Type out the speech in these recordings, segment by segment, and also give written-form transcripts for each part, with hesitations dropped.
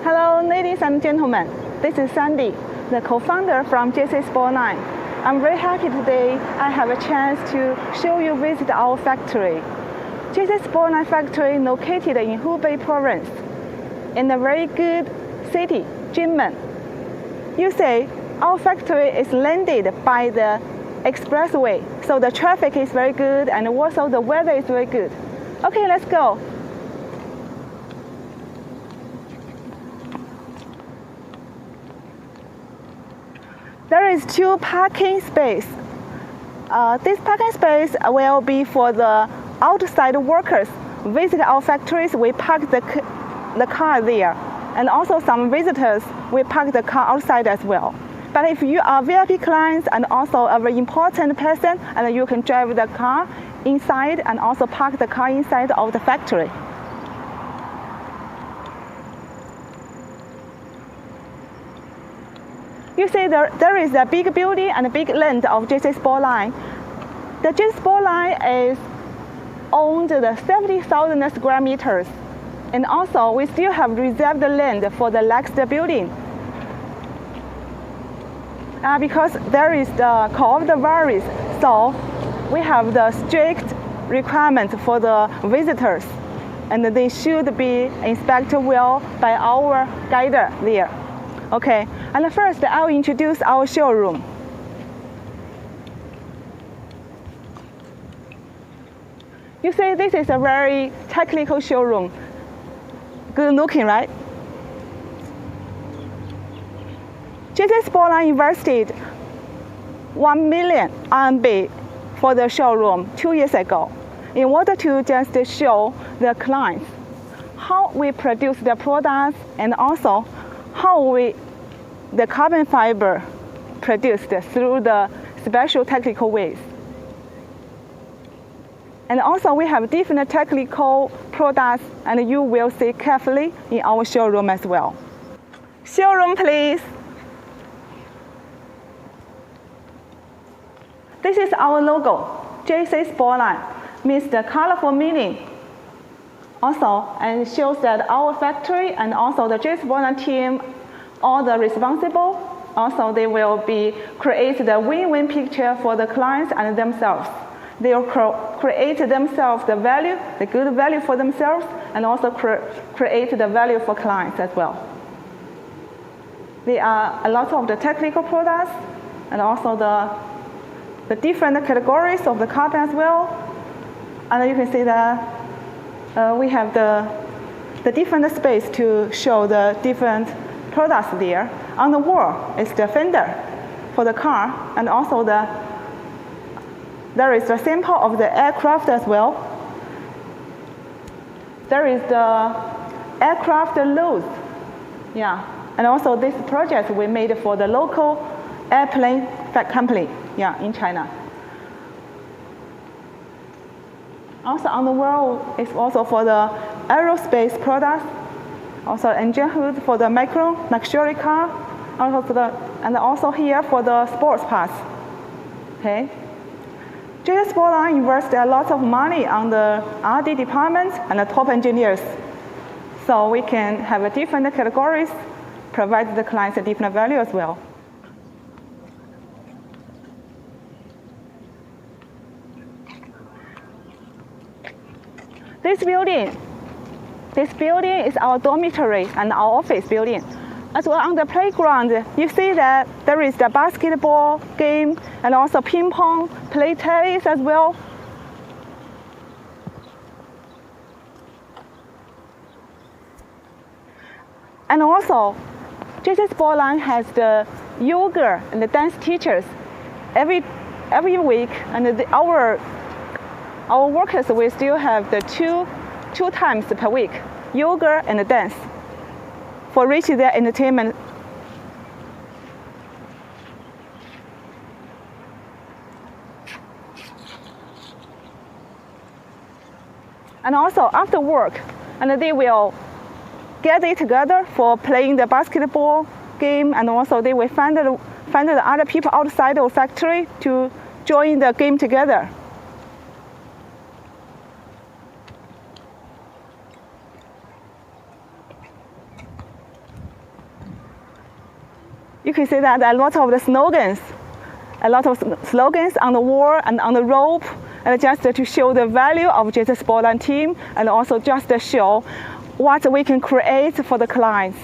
Hello, ladies and gentlemen. This is Sandy, the co-founder from Jcsportline. I'm very happy today I have a chance to show you visit our factory. Jcsportline factory located in Hubei province, in a very good city, Jinmen. You see, our factory is landed by the expressway, so the traffic is very good and also the weather is very good. Okay, let's go. There is 2 parking space. This parking space will be for the outside workers. Visit our factories, we park the car there. And also some visitors, we park the car outside as well. But if you are VIP clients and also a very important person, and you can drive the car inside and also park the car inside of the factory. You see there is a big building and a big land of Jcsportline. The Jcsportline is owned the 70,000 square meters. And also we still have reserved the land for the next building. Because there is the coronavirus, so we have the strict requirement for the visitors. And they should be inspected well by our guide there. Okay, and first I'll introduce our showroom. You see, this is a very technical showroom. Good looking, right? Jcsportline invested 1 million RMB for the showroom 2 years ago in order to just show the clients how we produce the products and also how the carbon fiber produced through the special technical ways. And also we have different technical products, and you will see carefully in our showroom as well. Showroom, please. This is our logo, Jcsportline, means the colorful meaning. Also, and shows that our factory and also the Jcsportline team are the responsible. Also, they will create the win-win picture for the clients and themselves. They will create themselves the value, the good value for themselves, and also create the value for clients as well. There are a lot of the technical products and also the different categories of the carbon as well. And you can see that we have the different space to show the different products there. On the wall is the fender for the car, and also there is the sample of the aircraft as well. There is the aircraft loads. Yeah. And also this project we made for the local airplane company, yeah, in China. Also on the wall is also for the aerospace products, also engine hood for the micro luxury car, and also here for the sports parts. Okay. Jcsportline invested a lot of money on the R&D department and the top engineers, so we can have different categories, provide the clients a different value as well. This building is our dormitory and our office building. As well, on the playground, you see that there is the basketball game and also ping pong, play tennis as well. And also, Jcsportline has the yoga and the dance teachers every week, and our workers will still have the two times per week, yoga and the dance, for reach their entertainment. And also after work, and they will gather together for playing the basketball game, and also they will find the other people outside the factory to join the game together. you can see that a lot of the slogans, on the wall and on the rope, and just to show the value of Jcsportline team, and also just to show what we can create for the clients.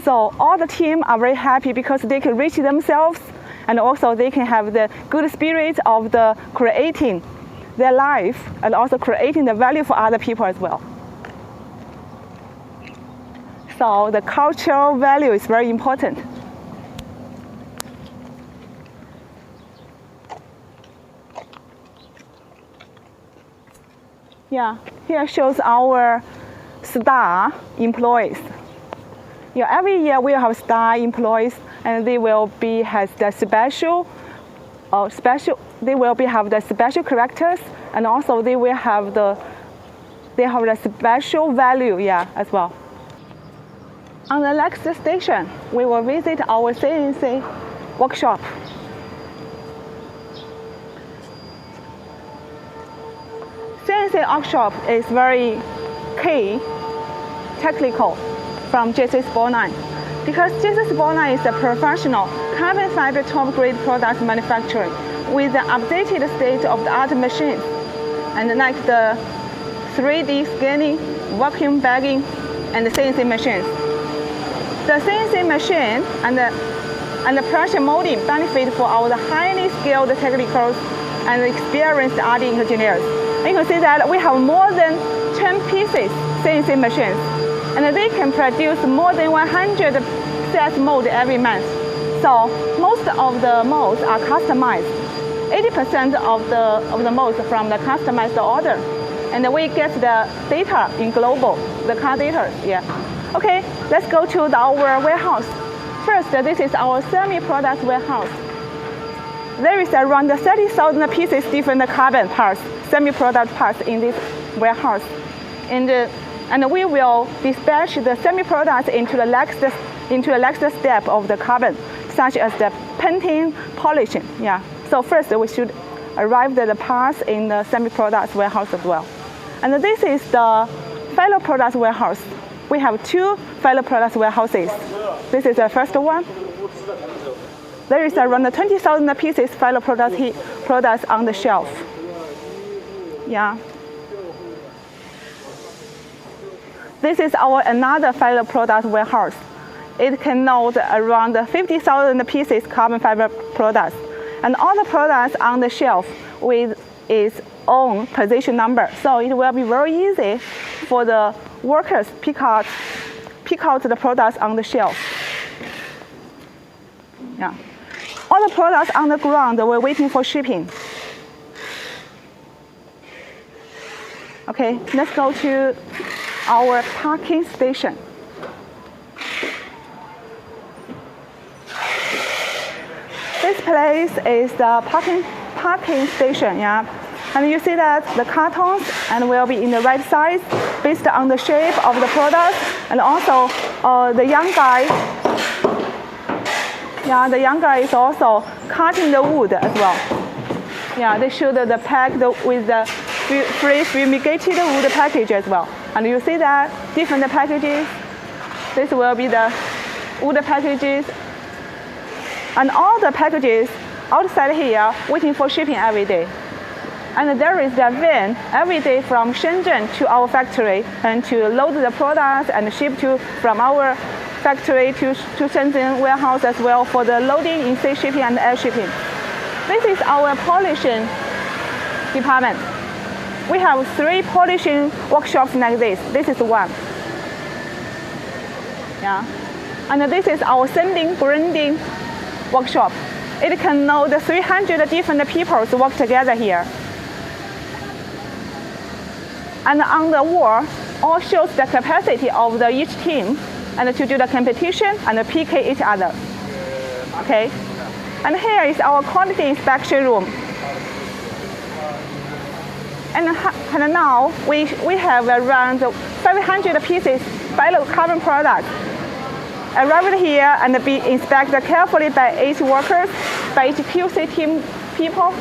So all the team are very happy because they can reach themselves, and also they can have the good spirit of the creating their life and also creating the value for other people as well. So the cultural value is very important. Yeah, here shows our star employees. Yeah, every year we have star employees, and they will be have the special characters, and also they will have the special value, yeah, as well. On the next station, we will visit our Cnc workshop. Cnc workshop is very key technical from Jcsportline, because Jcsportline is a professional carbon fiber top grade product manufacturing with the updated state-of-the-art machines, and like the 3D scanning, vacuum bagging, and the CNC machines. The CNC machine and the pressure molding benefit for our highly skilled technicals and experienced R&D engineers. And you can see that we have more than 10 pieces CNC machines, and they can produce more than 100 CS molds every month. So most of the molds are customized. 80% of the molds from the customized order, and we get the data in global, the car data. Yeah. Okay, let's go to our warehouse. First, this is our semi-product warehouse. There is around 30,000 pieces different carbon parts, semi-product parts in this warehouse. And we will dispatch the semi-products into the next step of the carbon, such as the painting, polishing. Yeah. So first, we should arrive at the parts in the semi-products warehouse as well. And this is the final product warehouse. We have two final product warehouses. This is the first one. There is around 20,000 pieces final products on the shelf. Yeah. This is our another final product warehouse. It can load around 50,000 pieces carbon fiber products, and all the products on the shelf with its own position number. So it will be very easy for the workers pick out the products on the shelf. Yeah. All the products on the ground were waiting for shipping. Okay, let's go to our parking station. This place is the parking station, yeah. And you see that the cartons and will be in the right size based on the shape of the product, and also the young guy. Yeah, the young guy is also cutting the wood as well. Yeah, they should the pack with the pre-fumigated wood package as well. And you see that different packages. This will be the wood packages, and all the packages outside here waiting for shipping every day. And there is the van every day from Shenzhen to our factory, and to load the products and ship from our factory to Shenzhen warehouse as well for the loading in sea shipping and air shipping. This is our polishing department. We have 3 polishing workshops like this. This is one. Yeah. And this is our sanding grinding workshop. It can load 300 different people to work together here. And on the wall, all shows the capacity of each team, and to do the competition and PK each other. Okay. And here is our quality inspection room. And now we have around 500 pieces final carbon products arrived here and be inspected carefully by each workers, by each QC team people,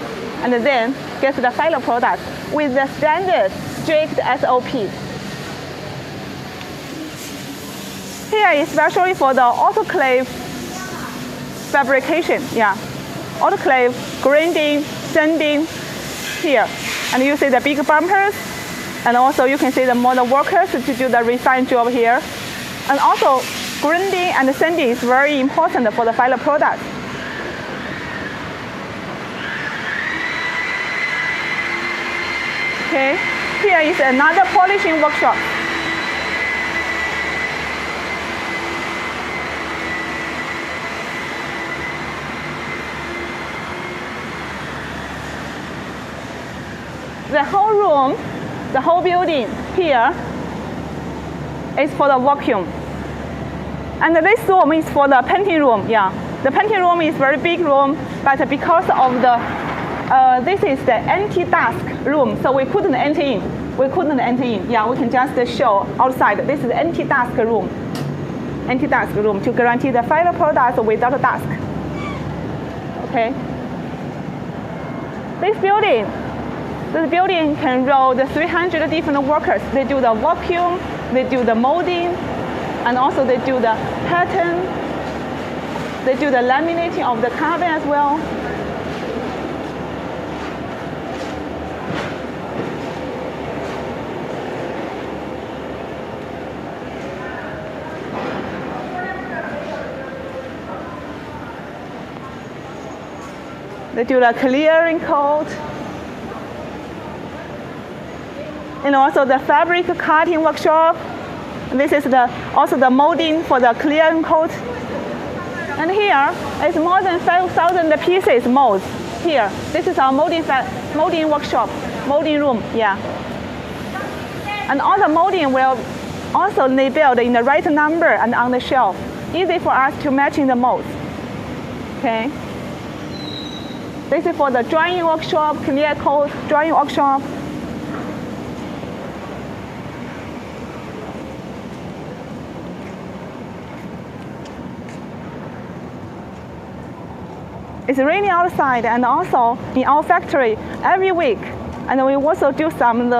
and then get the final product with the standard strict SOP. Here, especially for the autoclave fabrication, yeah. Autoclave, grinding, sanding here. And you see the big bumpers, and also you can see the model workers to do the refined job here. And also, grinding and sanding is very important for the final product. Okay, here is another polishing workshop. The whole room, the whole building here is for the vacuum. And this room is for the painting room, yeah. The painting room is very big room, but because of the, this is the anti-dusk room, so we couldn't enter in. Yeah, we can just show outside. This is the anti-dusk room. Anti-dusk room to guarantee the final product without dusk. Okay. This building can roll the 300 different workers. They do the vacuum, they do the molding, and also they do the pattern. They do the laminating of the carbon as well. They do the clearing coat. And also the fabric cutting workshop. This is also the molding for the clearing coat. And here is more than 5,000 pieces molds here. This is our molding workshop, molding room, yeah. And all the molding will also labeled in the right number and on the shelf. Easy for us to match in the molds, okay. This is for the drying workshop, clear coat drying workshop. It's raining outside, and also in our factory every week, and we also do some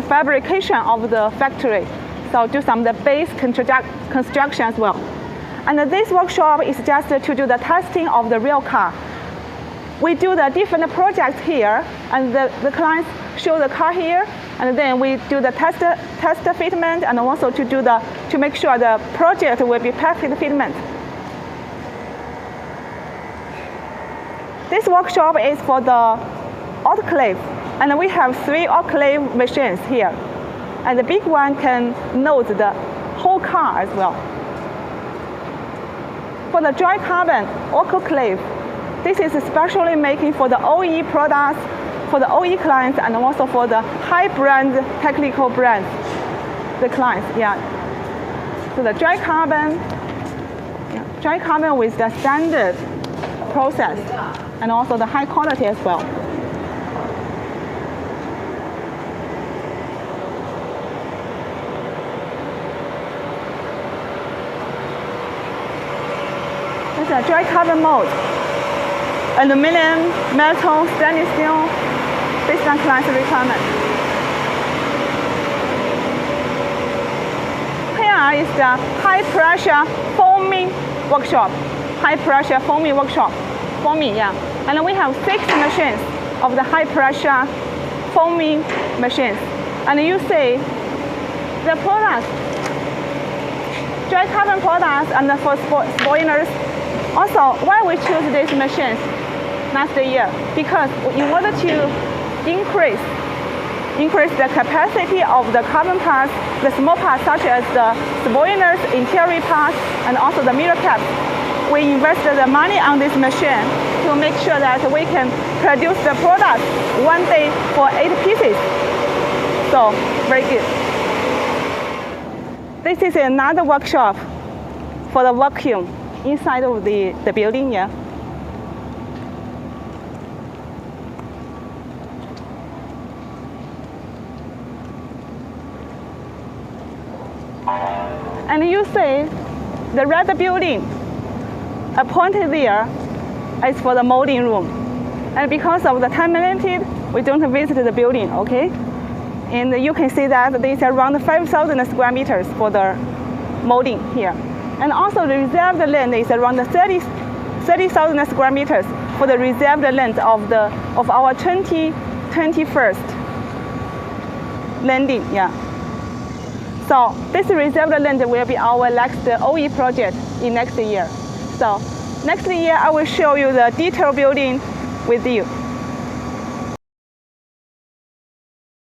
fabrication of the factory, so do some the base construction as well. And this workshop is just to do the testing of the real car. We do the different projects here, and the clients show the car here, and then we do the test fitment, and also to make sure the project will be perfect fitment. This workshop is for the autoclave, and we have 3 autoclave machines here, and the big one can load the whole car as well. For the dry carbon autoclave, this is especially making for the OE products, for the OE clients, and also for the high brand technical brands, the clients, yeah. So the dry carbon with the standard process, and also the high quality as well. It's a dry carbon mold. Aluminum, metal, stainless steel, based on client's requirement. Here is the high pressure foaming workshop. Foaming, yeah. And we have 6 machines of the high pressure foaming machines. And you see the products, dry carbon products, and for spoilers. Also, why we choose these machines last year? Because in order to increase the capacity of the carbon parts, the small parts such as the spoilers, interior parts, and also the mirror caps, we invested the money on this machine to make sure that we can produce the product one day for 8 pieces. So, very good. This is another workshop for the vacuum inside of the building, yeah. And you see the red building appointed there is for the molding room. And because of the time limited, we don't visit the building, okay? And you can see that there's around 5,000 square meters for the molding here. And also the reserved land is around 30,000 square meters for the reserved land of our 2021st landing. Yeah. So this reserved land will be our next OE project in next year. So next year I will show you the detailed building with you.